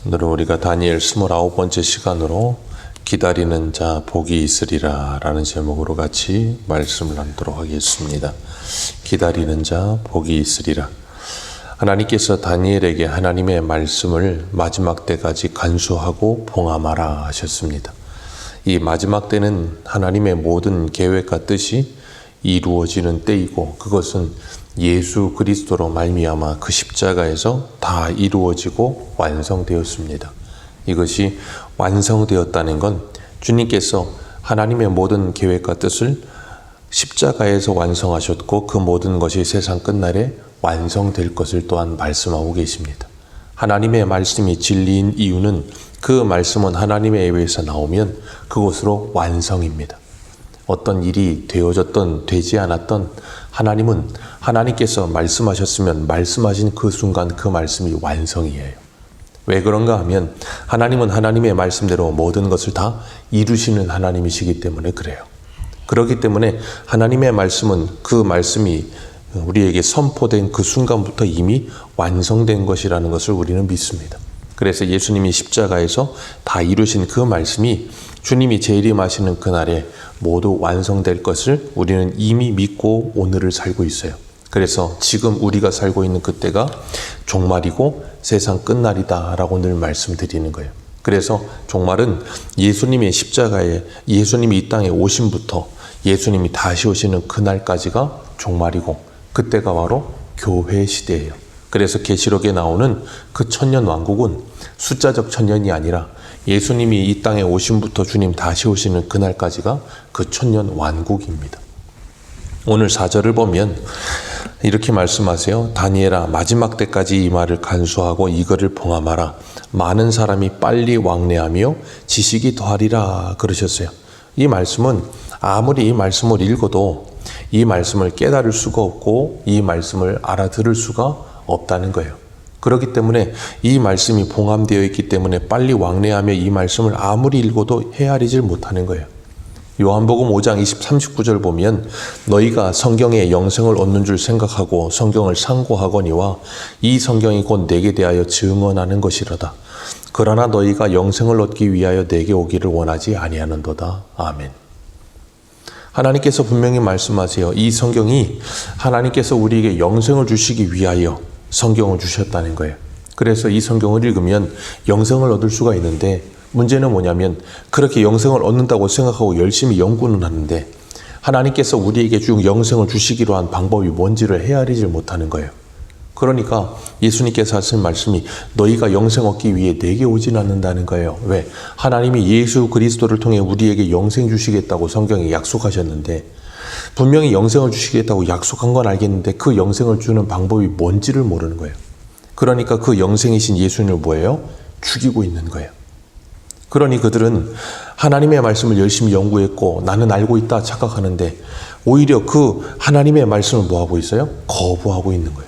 오늘은 우리가 다니엘 29번째 시간으로 기다리는 자 복이 있으리라 라는 제목으로 같이 말씀을 나누도록 하겠습니다. 기다리는 자 복이 있으리라. 하나님께서 다니엘에게 하나님의 말씀을 마지막 때까지 간수하고 봉함하라 하셨습니다. 이 마지막 때는 하나님의 모든 계획과 뜻이 이루어지는 때이고, 그것은 예수 그리스도로 말미암아 그 십자가에서 다 이루어지고 완성되었습니다. 이것이 완성되었다는 건 주님께서 하나님의 모든 계획과 뜻을 십자가에서 완성하셨고, 그 모든 것이 세상 끝날에 완성될 것을 또한 말씀하고 계십니다. 하나님의 말씀이 진리인 이유는 그 말씀은 하나님의 입에서 나오면 그것으로 완성입니다. 어떤 일이 되어졌던 되지 않았던 하나님은 하나님께서 말씀하셨으면 말씀하신 그 순간 그 말씀이 완성이에요. 왜 그런가 하면 하나님은 하나님의 말씀대로 모든 것을 다 이루시는 하나님이시기 때문에 그래요. 그렇기 때문에 하나님의 말씀은 그 말씀이 우리에게 선포된 그 순간부터 이미 완성된 것이라는 것을 우리는 믿습니다. 그래서 예수님이 십자가에서 다 이루신 그 말씀이 주님이 재림하시는 그날에 모두 완성될 것을 우리는 이미 믿고 오늘을 살고 있어요. 그래서 지금 우리가 살고 있는 그때가 종말이고 세상 끝날이다 라고 늘 말씀드리는 거예요. 그래서 종말은 예수님의 십자가에, 예수님이 이 땅에 오심부터 예수님이 다시 오시는 그날까지가 종말이고, 그때가 바로 교회 시대예요. 그래서 계시록에 나오는 그 천년 왕국은 숫자적 천년이 아니라 예수님이 이 땅에 오심부터 주님 다시 오시는 그날까지가 그 천년 왕국입니다. 오늘 4절을 보면 이렇게 말씀하세요. 다니엘아, 마지막 때까지 이 말을 간수하고 이거를 봉함하라. 많은 사람이 빨리 왕래하며 지식이 더하리라 그러셨어요. 이 말씀은 아무리 이 말씀을 읽어도 이 말씀을 깨달을 수가 없고 이 말씀을 알아들을 수가 없다는 거예요. 그렇기 때문에 이 말씀이 봉함되어 있기 때문에 빨리 왕래하며 이 말씀을 아무리 읽어도 헤아리질 못하는 거예요. 요한복음 5장 39절 보면 너희가 성경에 영생을 얻는 줄 생각하고 성경을 상고하거니와 이 성경이 곧 내게 대하여 증언하는 것이로다. 그러나 너희가 영생을 얻기 위하여 내게 오기를 원하지 아니하는도다. 아멘. 하나님께서 분명히 말씀하세요. 이 성경이 하나님께서 우리에게 영생을 주시기 위하여 성경을 주셨다는 거예요. 그래서 이 성경을 읽으면 영생을 얻을 수가 있는데, 문제는 뭐냐면 그렇게 영생을 얻는다고 생각하고 열심히 연구는 하는데 하나님께서 우리에게 영생을 주시기로 한 방법이 뭔지를 헤아리질 못하는 거예요. 그러니까 예수님께서 하신 말씀이 너희가 영생 얻기 위해 내게 오진 않는다는 거예요. 왜? 하나님이 예수 그리스도를 통해 우리에게 영생 주시겠다고 성경에 약속하셨는데, 분명히 영생을 주시겠다고 약속한 건 알겠는데 그 영생을 주는 방법이 뭔지를 모르는 거예요. 그러니까 그 영생이신 예수님을 뭐예요? 죽이고 있는 거예요. 그러니 그들은 하나님의 말씀을 열심히 연구했고 나는 알고 있다 착각하는데 오히려 그 하나님의 말씀을 뭐하고 있어요? 거부하고 있는 거예요.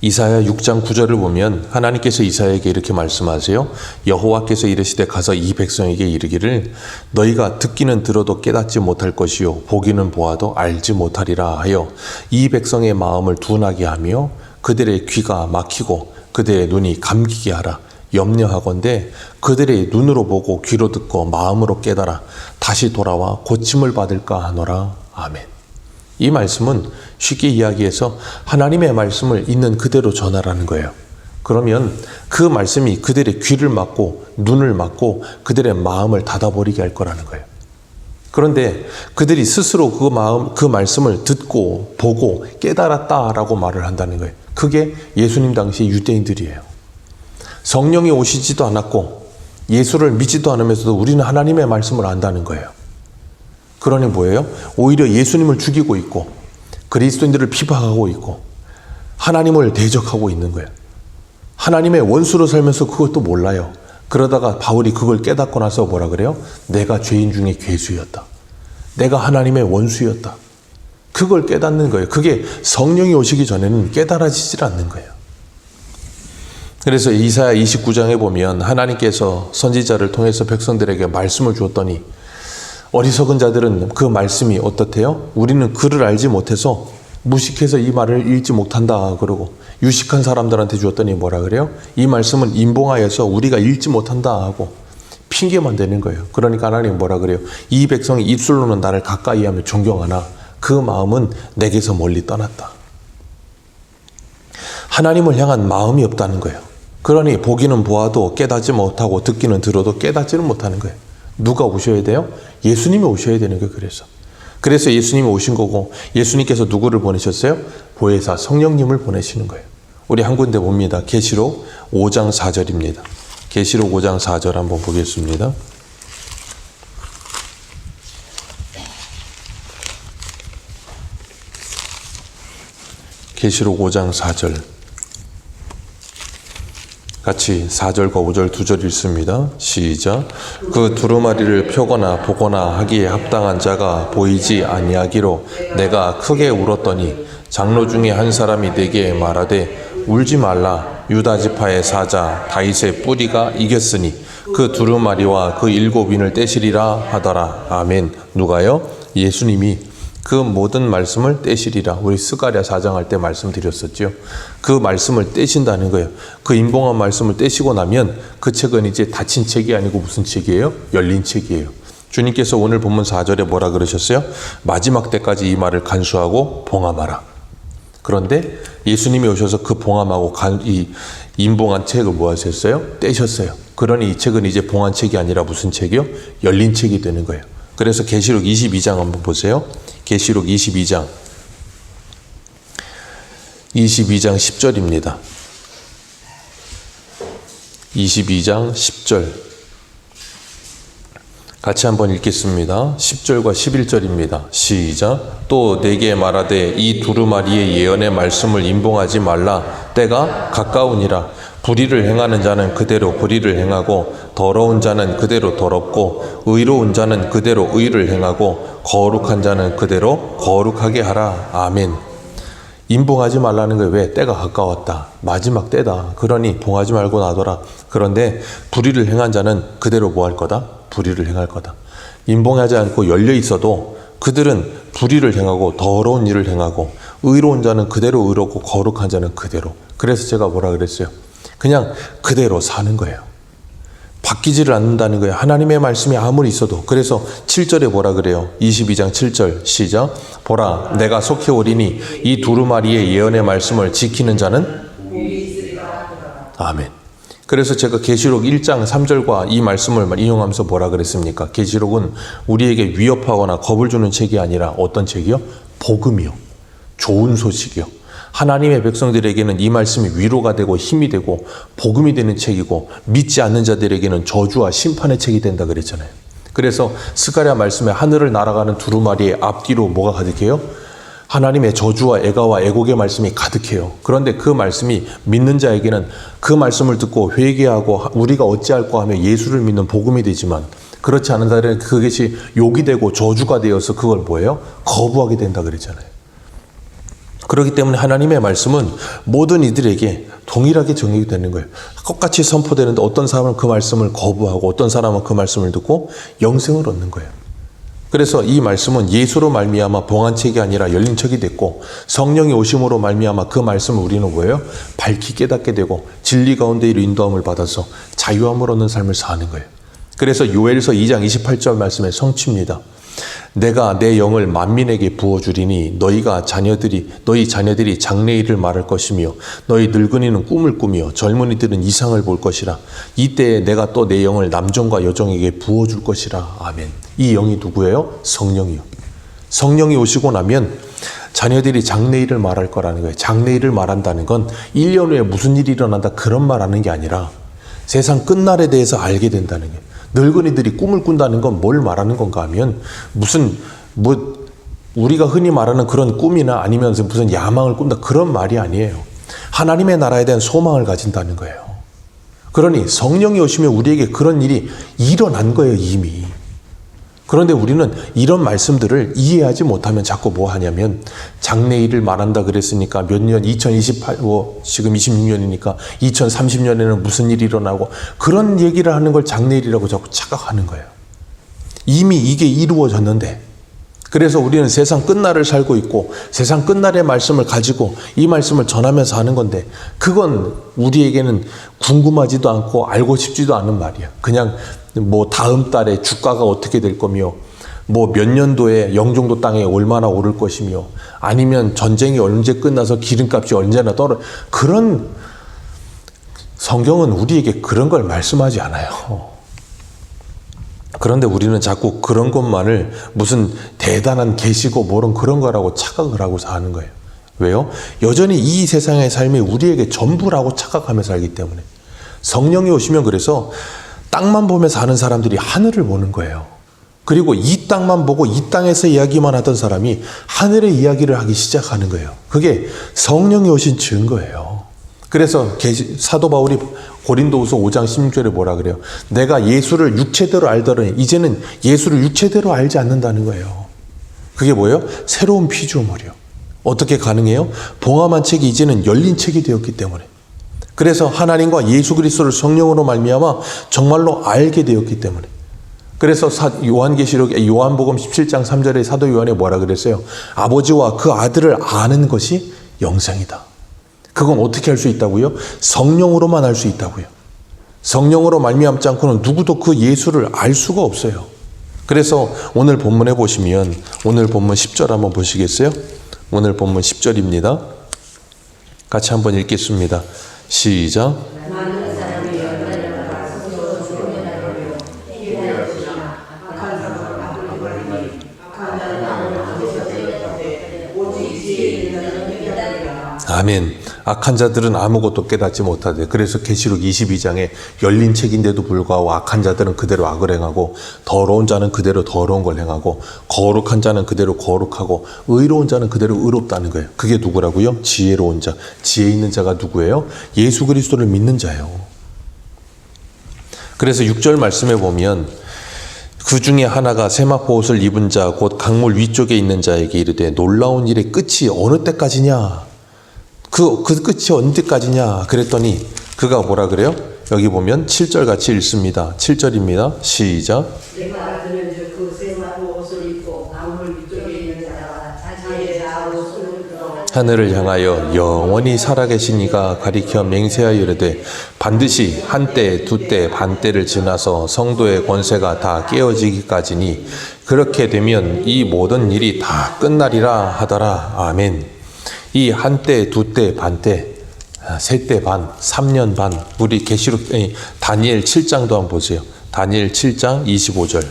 이사야 6장 9절을 보면 하나님께서 이사야에게 이렇게 말씀하세요. 여호와께서 이르시되 가서 이 백성에게 이르기를 너희가 듣기는 들어도 깨닫지 못할 것이요 보기는 보아도 알지 못하리라 하여 이 백성의 마음을 둔하게 하며 그들의 귀가 막히고 그들의 눈이 감기게 하라. 염려하건대 그들의 눈으로 보고 귀로 듣고 마음으로 깨달아 다시 돌아와 고침을 받을까 하노라. 아멘. 이 말씀은 쉽게 이야기해서 하나님의 말씀을 있는 그대로 전하라는 거예요. 그러면 그 말씀이 그들의 귀를 막고 눈을 막고 그들의 마음을 닫아버리게 할 거라는 거예요. 그런데 그들이 스스로 그 말씀을 듣고 보고 깨달았다라고 말을 한다는 거예요. 그게 예수님 당시 유대인들이에요. 성령이 오시지도 않았고 예수를 믿지도 않으면서도 우리는 하나님의 말씀을 안다는 거예요. 그러니 뭐예요? 오히려 예수님을 죽이고 있고 그리스도인들을 비방하고 있고 하나님을 대적하고 있는 거예요. 하나님의 원수로 살면서 그것도 몰라요. 그러다가 바울이 그걸 깨닫고 나서 뭐라 그래요? 내가 죄인 중에 괴수였다. 내가 하나님의 원수였다. 그걸 깨닫는 거예요. 그게 성령이 오시기 전에는 깨달아지질 않는 거예요. 그래서 이사야 29장에 보면 하나님께서 선지자를 통해서 백성들에게 말씀을 주었더니 어리석은 자들은 그 말씀이 어떻대요? 우리는 글을 알지 못해서 무식해서 이 말을 읽지 못한다 그러고 유식한 사람들한테 주었더니 뭐라 그래요? 이 말씀은 인봉하여서 우리가 읽지 못한다 하고 핑계만 대는 거예요. 그러니까 하나님 뭐라 그래요? 이 백성이 입술로는 나를 가까이 하며 존경하나 그 마음은 내게서 멀리 떠났다. 하나님을 향한 마음이 없다는 거예요. 그러니 보기는 보아도 깨닫지 못하고 듣기는 들어도 깨닫지는 못하는 거예요. 누가 오셔야 돼요? 예수님이 오셔야 되는 거예요. 그래서 예수님이 오신 거고, 예수님께서 누구를 보내셨어요? 보혜사 성령님을 보내시는 거예요. 우리 한 군데 봅니다. 계시록 5장 4절입니다. 계시록 5장 4절 한번 보겠습니다. 계시록 5장 4절. 같이 4절과 5절 2절 읽습니다. 시작. 그 두루마리를 펴거나 보거나 하기에 합당한 자가 보이지 아니하기로 내가 크게 울었더니 장로 중에 한 사람이 내게 말하되 울지 말라. 유다 지파의 사자 다윗의 뿌리가 이겼으니 그 두루마리와 그 7인을 떼시리라 하더라. 아멘. 누가요? 예수님이 그 모든 말씀을 떼시리라. 우리 스가랴 4장 할 때 말씀드렸었죠. 그 말씀을 떼신다는 거예요. 그 인봉한 말씀을 떼시고 나면 그 책은 이제 닫힌 책이 아니고 무슨 책이에요? 열린 책이에요. 주님께서 오늘 본문 4절에 뭐라 그러셨어요? 마지막 때까지 이 말을 간수하고 봉함하라. 그런데 예수님이 오셔서 그 봉함하고 이 인봉한 책을 뭐 하셨어요? 떼셨어요. 그러니 이 책은 이제 봉한 책이 아니라 무슨 책이요? 열린 책이 되는 거예요. 그래서 계시록 22장 한번 보세요. 계시록 22장 10절입니다. 22장 10절 같이 한번 읽겠습니다. 10절과 11절입니다. 시작. 또 내게 말하되 이 두루마리의 예언의 말씀을 임봉하지 말라. 때가 가까우니라. 불의를 행하는 자는 그대로 불의를 행하고 더러운 자는 그대로 더럽고 의로운 자는 그대로 의를 행하고 거룩한 자는 그대로 거룩하게 하라. 아멘. 임봉하지 말라는 거예요. 왜? 때가 가까웠다. 마지막 때다. 그러니 봉하지 말고 놔둬라. 그런데 불의를 행한 자는 그대로 뭐 할 거다? 불의를 행할 거다. 임봉하지 않고 열려 있어도 그들은 불의를 행하고 더러운 일을 행하고 의로운 자는 그대로 의롭고 거룩한 자는 그대로. 그래서 제가 뭐라 그랬어요? 그냥 그대로 사는 거예요. 바뀌지를 않는다는 거예요. 하나님의 말씀이 아무리 있어도. 그래서 7절에 뭐라 그래요? 22장 7절 시작. 보라 내가 속히 오리니 이 두루마리의 예언의 말씀을 지키는 자는 아멘. 그래서 제가 계시록 1장 3절과 이 말씀을 인용하면서 뭐라 그랬습니까? 계시록은 우리에게 위협하거나 겁을 주는 책이 아니라 어떤 책이요? 복음이요. 좋은 소식이요. 하나님의 백성들에게는 이 말씀이 위로가 되고 힘이 되고 복음이 되는 책이고 믿지 않는 자들에게는 저주와 심판의 책이 된다 그랬잖아요. 그래서 스가랴 말씀에 하늘을 날아가는 두루마리의 앞뒤로 뭐가 가득해요? 하나님의 저주와 애가와 애곡의 말씀이 가득해요. 그런데 그 말씀이 믿는 자에게는 그 말씀을 듣고 회개하고 우리가 어찌할까 하며 예수를 믿는 복음이 되지만 그렇지 않은 자들은 그것이 욕이 되고 저주가 되어서 그걸 뭐예요? 거부하게 된다 그랬잖아요. 그렇기 때문에 하나님의 말씀은 모든 이들에게 동일하게 적용이 되는 거예요. 똑같이 선포되는데 어떤 사람은 그 말씀을 거부하고 어떤 사람은 그 말씀을 듣고 영생을 얻는 거예요. 그래서 이 말씀은 예수로 말미암아 봉한 책이 아니라 열린 책이 됐고 성령이 오심으로 말미암아 그 말씀을 우리는 뭐예요? 밝히 깨닫게 되고 진리 가운데 인도함을 받아서 자유함을 얻는 삶을 사는 거예요. 그래서 요엘서 2장 28절 말씀의 성취입니다. 내가 내 영을 만민에게 부어주리니 너희 자녀들이 장래일을 말할 것이며 너희 늙은이는 꿈을 꾸며 젊은이들은 이상을 볼 것이라. 이때에 내가 또 내 영을 남종과 여종에게 부어줄 것이라. 아멘. 이 영이 누구예요? 성령이요. 성령이 오시고 나면 자녀들이 장래일을 말할 거라는 거예요. 장래일을 말한다는 건 1년 후에 무슨 일이 일어난다 그런 말 하는 게 아니라 세상 끝날에 대해서 알게 된다는 거예요. 늙은이들이 꿈을 꾼다는 건 뭘 말하는 건가 하면 우리가 흔히 말하는 그런 꿈이나 아니면 무슨 야망을 꾼다 그런 말이 아니에요. 하나님의 나라에 대한 소망을 가진다는 거예요. 그러니 성령이 오시면 우리에게 그런 일이 일어난 거예요, 이미. 그런데 우리는 이런 말씀들을 이해하지 못하면 자꾸 뭐 하냐면 장래일을 말한다 그랬으니까 몇 년, 2028, 지금 26년이니까 2030년에는 무슨 일이 일어나고 그런 얘기를 하는 걸 장래일이라고 자꾸 착각하는 거예요. 이미 이게 이루어졌는데 그래서 우리는 세상 끝날을 살고 있고 세상 끝날의 말씀을 가지고 이 말씀을 전하면서 하는 건데 그건 우리에게는 궁금하지도 않고 알고 싶지도 않은 말이야. 그냥 뭐 다음 달에 주가가 어떻게 될 거며 뭐 몇 년도에 영종도 땅에 얼마나 오를 것이며 아니면 전쟁이 언제 끝나서 기름값이 언제나 그런 성경은 우리에게 그런 걸 말씀하지 않아요. 그런데 우리는 자꾸 그런 것만을 무슨 대단한 계시고 뭐런 그런 거라고 착각을 하고 사는 거예요. 왜요? 여전히 이 세상의 삶이 우리에게 전부라고 착각하며 살기 때문에. 성령이 오시면 그래서 땅만 보며 사는 사람들이 하늘을 보는 거예요. 그리고 이 땅만 보고 이 땅에서 이야기만 하던 사람이 하늘의 이야기를 하기 시작하는 거예요. 그게 성령이 오신 증거예요. 그래서 사도 바울이 고린도후서 5장 16절에 뭐라 그래요? 내가 예수를 육체대로 알더니 이제는 예수를 육체대로 알지 않는다는 거예요. 그게 뭐예요? 새로운 피조물이요. 어떻게 가능해요? 봉함한 책이 이제는 열린 책이 되었기 때문에. 그래서 하나님과 예수 그리스도를 성령으로 말미암아 정말로 알게 되었기 때문에. 그래서 요한복음 17장 3절에 사도 요한이 뭐라 그랬어요? 아버지와 그 아들을 아는 것이 영생이다. 그건 어떻게 할 수 있다고요? 성령으로만 알 수 있다고요. 성령으로 말미암지 않고는 누구도 그 예수를 알 수가 없어요. 그래서 오늘 본문에 보시면 오늘 본문 10절 한번 보시겠어요? 오늘 본문 10절입니다. 같이 한번 읽겠습니다. 시작. 아멘. 악한 자들은 아무것도 깨닫지 못하되 그래서 계시록 22장에 열린 책인데도 불구하고 악한 자들은 그대로 악을 행하고 더러운 자는 그대로 더러운 걸 행하고 거룩한 자는 그대로 거룩하고 의로운 자는 그대로 의롭다는 거예요. 그게 누구라고요? 지혜로운 자. 지혜 있는 자가 누구예요? 예수 그리스도를 믿는 자예요. 그래서 6절 말씀에 보면 그 중에 하나가 세마포 옷을 입은 자 곧 강물 위쪽에 있는 자에게 이르되 놀라운 일의 끝이 어느 때까지냐? 그 끝이 언제까지냐? 그랬더니 그가 뭐라 그래요? 여기 보면 7절 같이 읽습니다. 7절입니다. 시작. 내가 들은즉 그 세마포 옷을 입고 강물 위쪽에 있는 자가 자기의 옷을 들어 하늘을 향하여 영원히 살아계신 이가 가리켜 맹세하여 이르되 반드시 한때 두때 반때를 지나서 성도의 권세가 다 깨어지기까지니 그렇게 되면 이 모든 일이 다 끝나리라 하더라. 아멘. 이 한때, 두때, 반때, 세때 반, 3년 반, 우리 다니엘 7장도 한번 보세요. 다니엘 7장 25절.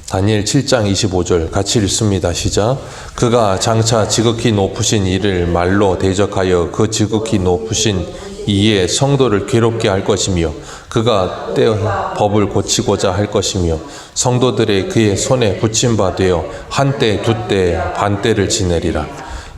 다니엘 7장 25절 같이 읽습니다. 시작. 그가 장차 지극히 높으신 이를 말로 대적하여 그 지극히 높으신 이에 성도를 괴롭게 할 것이며 그가 법을 고치고자 할 것이며 성도들의 그의 손에 붙임 바 되어 한때 두때 반때를 지내리라.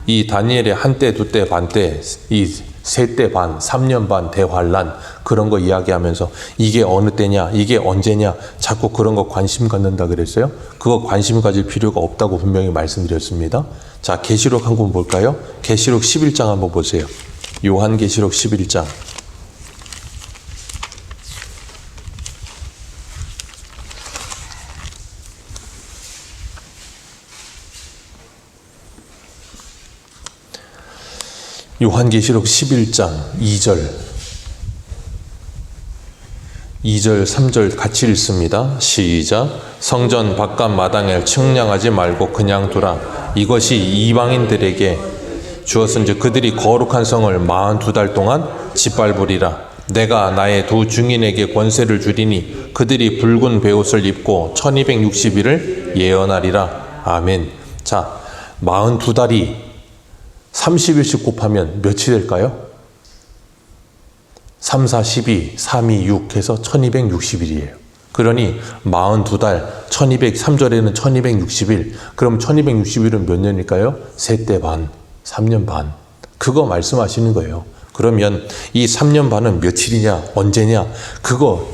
이 다니엘의 한때 두때 반때 이 세때 반 3년 반 대환란 그런 거 이야기하면서 이게 어느 때냐 이게 언제냐 자꾸 그런 거 관심 갖는다 그랬어요. 그거 관심 가질 필요가 없다고 분명히 말씀드렸습니다. 자, 계시록 한번 볼까요? 계시록 11장 한번 보세요. 요한계시록 11장. 요한계시록 11장 2절 3절 같이 읽습니다. 시작. 성전 바깥 마당을 측량하지 말고 그냥 두라. 이것이 이방인들에게 주었은즉 그들이 거룩한 성을 42달 동안 짓밟으리라. 내가 나의 두 증인에게 권세를 주리니 그들이 붉은 베옷을 입고 1260일을 예언하리라. 아멘. 자, 42달이 30일씩 곱하면 몇이 될까요? 3, 4, 12, 3, 2, 6 해서 1260일이에요. 그러니 42달, 3절에는 1260일. 그럼 1260일은 몇 년일까요? 세때 반, 3년 반. 그거 말씀하시는 거예요. 그러면 이 3년 반은 며칠이냐, 언제냐, 그거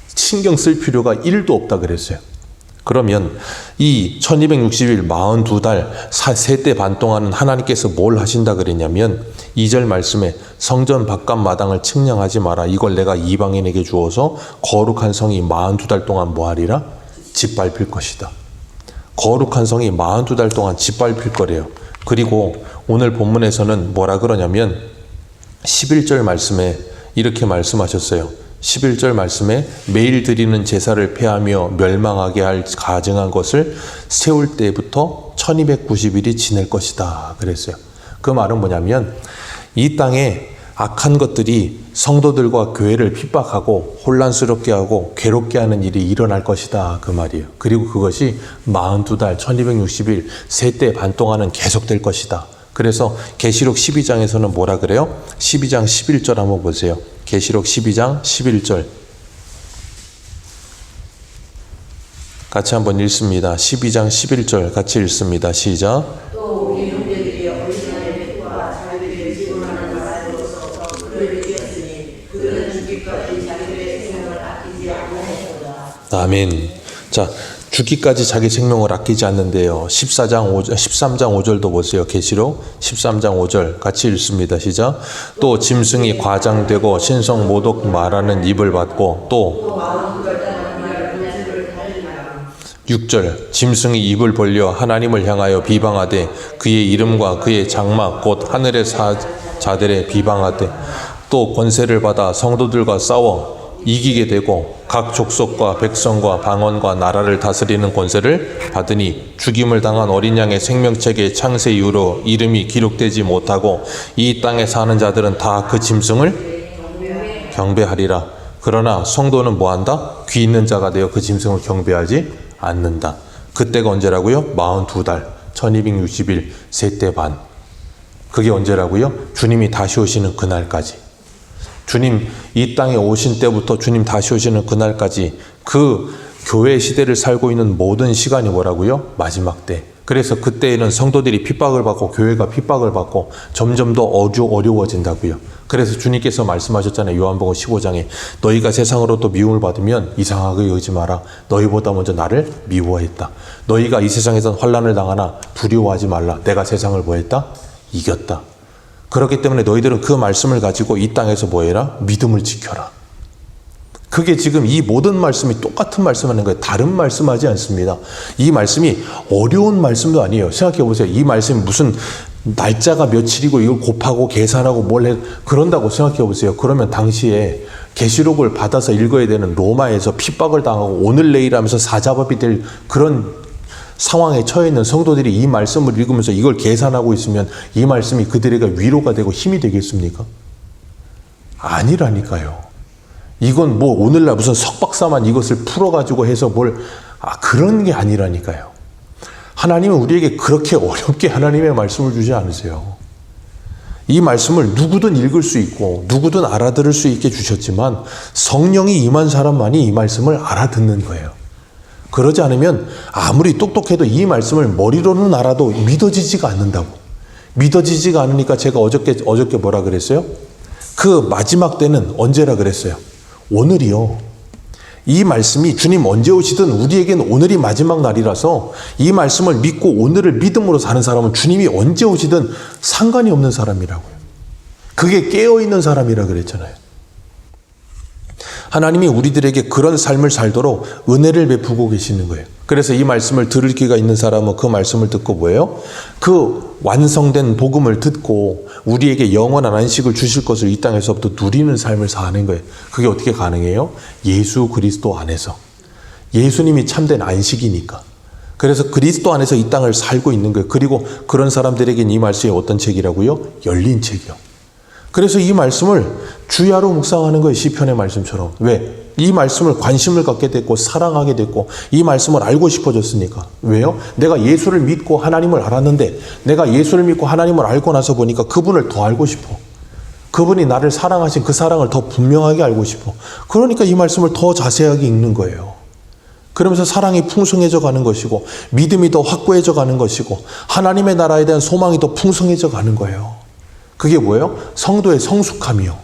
신경 쓸 필요가 1도 없다 그랬어요. 그러면 이 1260일 42달 세때 반 동안은 하나님께서 뭘 하신다 그랬냐면 2절 말씀에 성전 바깥 마당을 측량하지 마라. 이걸 내가 이방인에게 주어서 거룩한 성이 42달 동안 뭐 하리라? 짓밟힐 것이다. 거룩한 성이 42달 동안 짓밟힐 거래요. 그리고 오늘 본문에서는 뭐라 그러냐면 11절 말씀에 이렇게 말씀하셨어요. 11절 말씀에 매일 드리는 제사를 폐하며 멸망하게 할 가증한 것을 세울 때부터 1290일이 지낼 것이다 그랬어요. 그 말은 뭐냐면 이 땅에 악한 것들이 성도들과 교회를 핍박하고 혼란스럽게 하고 괴롭게 하는 일이 일어날 것이다 그 말이에요. 그리고 그것이 42달 1260일 세때 반 동안은 계속될 것이다. 그래서 계시록 12장에서는 뭐라 그래요? 12장 11절 한번 보세요. 계시록 12장 11절 같이 한번 읽습니다. 12장 11절 같이 읽습니다. 시작. 또 우리 형제들이 어린아이의 피와 자기들의 지원하는 말로서 그를 이겼으니 그들은 죽기까지 자기들의 생명을 아끼지 않았도다. 아멘. 자, 죽기까지 자기 생명을 아끼지 않는데요. 13장 5절도 보세요. 계시록 13장 5절 같이 읽습니다. 시작. 또 짐승이 과장되고 신성 모독 말하는 입을 받고 또 6절 짐승이 입을 벌려 하나님을 향하여 비방하되 그의 이름과 그의 장막 곧 하늘의 자들의 비방하되 또 권세를 받아 성도들과 싸워 이기게 되고 각 족속과 백성과 방언과 나라를 다스리는 권세를 받으니 죽임을 당한 어린 양의 생명책의 창세 이후로 이름이 기록되지 못하고 이 땅에 사는 자들은 다 그 짐승을 경배하리라. 그러나 성도는 뭐한다? 귀 있는 자가 되어 그 짐승을 경배하지 않는다. 그때가 언제라고요? 42달 1260일 세때 반. 그게 언제라고요? 주님이 다시 오시는 그날까지. 주님 이 땅에 오신 때부터 주님 다시 오시는 그날까지 그 교회 시대를 살고 있는 모든 시간이 뭐라고요? 마지막 때. 그래서 그때에는 성도들이 핍박을 받고 교회가 핍박을 받고 점점 더 어려워진다고요. 그래서 주님께서 말씀하셨잖아요. 요한복음 15장에 너희가 세상으로부터 미움을 받으면 이상하게 여기지 마라. 너희보다 먼저 나를 미워했다. 너희가 이 세상에서 환난을 당하나 두려워하지 말라. 내가 세상을 뭐했다? 이겼다. 그렇기 때문에 너희들은 그 말씀을 가지고 이 땅에서 뭐해라? 믿음을 지켜라. 그게 지금 이 모든 말씀이 똑같은 말씀하는 거예요. 다른 말씀하지 않습니다. 이 말씀이 어려운 말씀도 아니에요. 생각해 보세요. 이 말씀이 무슨 날짜가 며칠이고 이걸 곱하고 계산하고 뭘 해 그런다고 생각해 보세요. 그러면 당시에 계시록을 받아서 읽어야 되는 로마에서 핍박을 당하고 오늘 내일 하면서 사자밥이 될 그런 상황에 처해 있는 성도들이 이 말씀을 읽으면서 이걸 계산하고 있으면 이 말씀이 그들에게 위로가 되고 힘이 되겠습니까? 아니라니까요. 이건 뭐 오늘날 무슨 석박사만 이것을 풀어가지고 해서 그런 게 아니라니까요. 하나님은 우리에게 그렇게 어렵게 하나님의 말씀을 주지 않으세요. 이 말씀을 누구든 읽을 수 있고 누구든 알아들을 수 있게 주셨지만 성령이 임한 사람만이 이 말씀을 알아듣는 거예요. 그러지 않으면 아무리 똑똑해도 이 말씀을 머리로는 알아도 믿어지지가 않는다고. 믿어지지가 않으니까 제가 어저께 뭐라 그랬어요? 그 마지막 때는 언제라 그랬어요? 오늘이요. 이 말씀이 주님 언제 오시든 우리에겐 오늘이 마지막 날이라서 이 말씀을 믿고 오늘을 믿음으로 사는 사람은 주님이 언제 오시든 상관이 없는 사람이라고요. 그게 깨어있는 사람이라 그랬잖아요. 하나님이 우리들에게 그런 삶을 살도록 은혜를 베푸고 계시는 거예요. 그래서 이 말씀을 들을 기회가 있는 사람은 그 말씀을 듣고 뭐예요? 그 완성된 복음을 듣고 우리에게 영원한 안식을 주실 것을 이 땅에서부터 누리는 삶을 사는 거예요. 그게 어떻게 가능해요? 예수 그리스도 안에서. 예수님이 참된 안식이니까. 그래서 그리스도 안에서 이 땅을 살고 있는 거예요. 그리고 그런 사람들에게는 이 말씀이 어떤 책이라고요? 열린 책이요. 그래서 이 말씀을 주야로 묵상하는 거예요. 시편의 말씀처럼. 왜? 이 말씀을 관심을 갖게 됐고 사랑하게 됐고 이 말씀을 알고 싶어졌으니까. 왜요? 내가 예수를 믿고 하나님을 알았는데 내가 예수를 믿고 하나님을 알고 나서 보니까 그분을 더 알고 싶어. 그분이 나를 사랑하신 그 사랑을 더 분명하게 알고 싶어. 그러니까 이 말씀을 더 자세하게 읽는 거예요. 그러면서 사랑이 풍성해져 가는 것이고 믿음이 더 확고해져 가는 것이고 하나님의 나라에 대한 소망이 더 풍성해져 가는 거예요. 그게 뭐예요? 성도의 성숙함이요.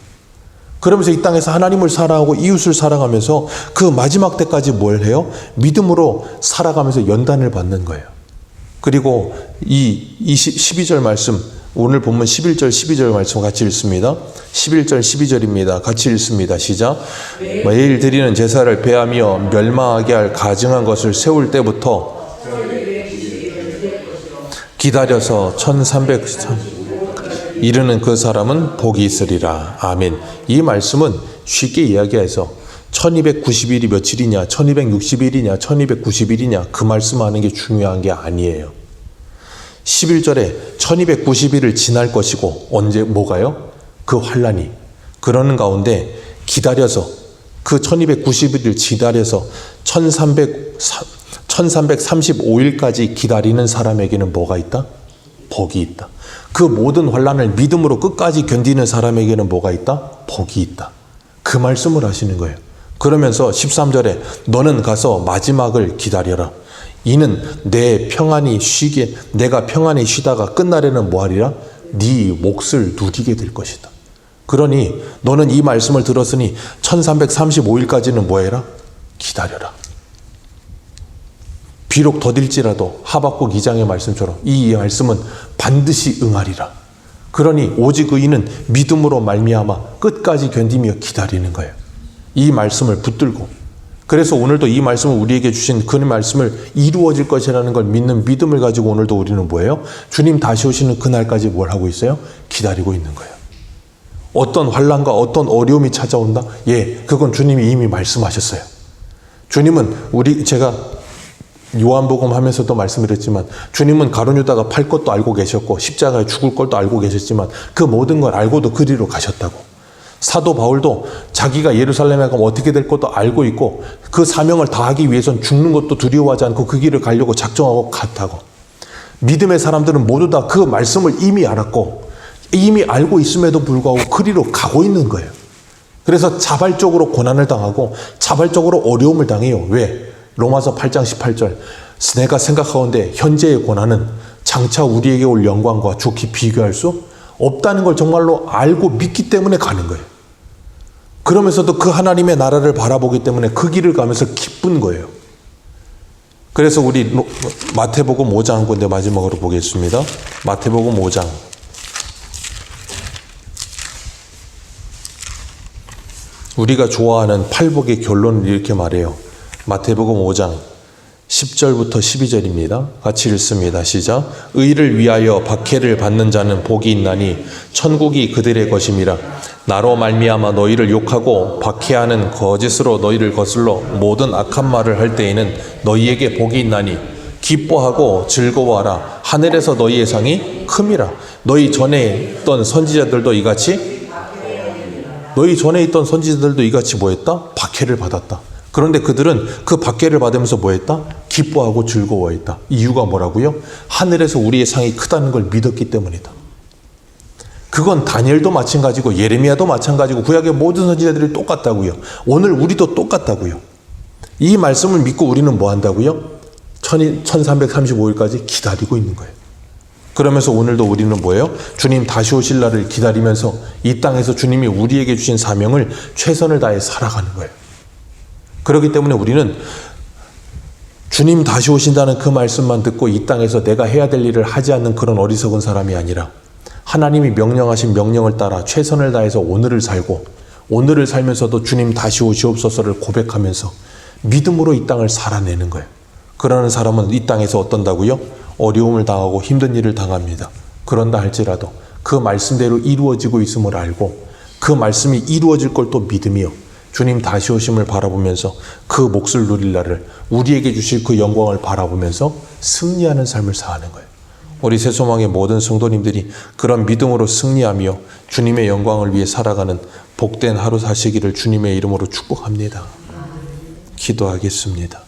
그러면서 이 땅에서 하나님을 사랑하고 이웃을 사랑하면서 그 마지막 때까지 뭘 해요? 믿음으로 살아가면서 연단을 받는 거예요. 그리고 이 12절 말씀, 오늘 본문 11절 12절 말씀 같이 읽습니다. 11절 12절입니다. 같이 읽습니다. 시작. 매일 드리는 제사를 배하며 멸망하게 할 가증한 것을 세울 때부터 기다려서 1300 이르는 그 사람은 복이 있으리라. 아멘. 이 말씀은 쉽게 이야기해서 1290일이 며칠이냐, 1260일이냐, 1290일이냐 그 말씀하는 게 중요한 게 아니에요. 11절에 1290일을 지날 것이고 언제 뭐가요? 그 환란이. 그러는 가운데 기다려서 그 1290일을 기다려서 1335일까지 기다리는 사람에게는 뭐가 있다? 복이 있다. 그 모든 환란을 믿음으로 끝까지 견디는 사람에게는 뭐가 있다? 복이 있다. 그 말씀을 하시는 거예요. 그러면서 13절에 너는 가서 마지막을 기다려라. 이는 내 평안이 쉬게 내가 평안히 쉬다가 끝날에는 뭐하리라? 네 몫을 누리게 될 것이다. 그러니 너는 이 말씀을 들었으니 1335일까지는 뭐해라? 기다려라. 비록 더딜지라도 하박국 2장의 말씀처럼 이 말씀은 반드시 응하리라. 그러니 오직 의인은 믿음으로 말미암아 끝까지 견디며 기다리는 거예요. 이 말씀을 붙들고. 그래서 오늘도 이 말씀을 우리에게 주신 그 말씀을 이루어질 것이라는 걸 믿는 믿음을 가지고 오늘도 우리는 뭐예요? 주님 다시 오시는 그날까지 뭘 하고 있어요? 기다리고 있는 거예요. 어떤 환난과 어떤 어려움이 찾아온다? 예, 그건 주님이 이미 말씀하셨어요. 주님은 제가 요한복음 하면서도 말씀드렸지만 주님은 가룟 유다가 팔 것도 알고 계셨고 십자가에 죽을 것도 알고 계셨지만 그 모든 걸 알고도 그리로 가셨다고. 사도 바울도 자기가 예루살렘에 가면 어떻게 될 것도 알고 있고 그 사명을 다하기 위해선 죽는 것도 두려워하지 않고 그 길을 가려고 작정하고 갔다고. 믿음의 사람들은 모두 다 그 말씀을 이미 알았고 이미 알고 있음에도 불구하고 그리로 가고 있는 거예요. 그래서 자발적으로 고난을 당하고 자발적으로 어려움을 당해요. 왜? 로마서 8장 18절 내가 생각하건대 현재의 고난은 장차 우리에게 올 영광과 좋게 비교할 수 없다는 걸 정말로 알고 믿기 때문에 가는 거예요. 그러면서도 그 하나님의 나라를 바라보기 때문에 그 길을 가면서 기쁜 거예요. 그래서 우리 마태복음 5장 한 군데 마지막으로 보겠습니다. 마태복음 5장 우리가 좋아하는 팔복의 결론을 이렇게 말해요. 마태복음 5장 10절부터 12절입니다. 같이 읽습니다. 시작. 의를 위하여 박해를 받는 자는 복이 있나니 천국이 그들의 것임이라. 나로 말미암아 너희를 욕하고 박해하는 거짓으로 너희를 거슬러 모든 악한 말을 할 때에는 너희에게 복이 있나니 기뻐하고 즐거워하라. 하늘에서 너희의 상이 큼이라. 너희 전에 있던 선지자들도 이같이 뭐했다? 박해를 받았다. 그런데 그들은 그 박해를 받으면서 뭐했다? 기뻐하고 즐거워했다. 이유가 뭐라고요? 하늘에서 우리의 상이 크다는 걸 믿었기 때문이다. 그건 다니엘도 마찬가지고 예레미야도 마찬가지고 구약의 모든 선지자들이 똑같다고요. 오늘 우리도 똑같다고요. 이 말씀을 믿고 우리는 뭐 한다고요? 1335일까지 기다리고 있는 거예요. 그러면서 오늘도 우리는 뭐예요? 주님 다시 오실 날을 기다리면서 이 땅에서 주님이 우리에게 주신 사명을 최선을 다해 살아가는 거예요. 그렇기 때문에 우리는 주님 다시 오신다는 그 말씀만 듣고 이 땅에서 내가 해야 될 일을 하지 않는 그런 어리석은 사람이 아니라 하나님이 명령하신 명령을 따라 최선을 다해서 오늘을 살고 오늘을 살면서도 주님 다시 오시옵소서를 고백하면서 믿음으로 이 땅을 살아내는 거예요. 그러는 사람은 이 땅에서 어떤다고요? 어려움을 당하고 힘든 일을 당합니다. 그런다 할지라도 그 말씀대로 이루어지고 있음을 알고 그 말씀이 이루어질 걸 또 믿으며 주님 다시 오심을 바라보면서 그 몫을 누릴 날을 우리에게 주실 그 영광을 바라보면서 승리하는 삶을 사는 거예요. 우리 새소망의 모든 성도님들이 그런 믿음으로 승리하며 주님의 영광을 위해 살아가는 복된 하루 사시기를 주님의 이름으로 축복합니다. 기도하겠습니다.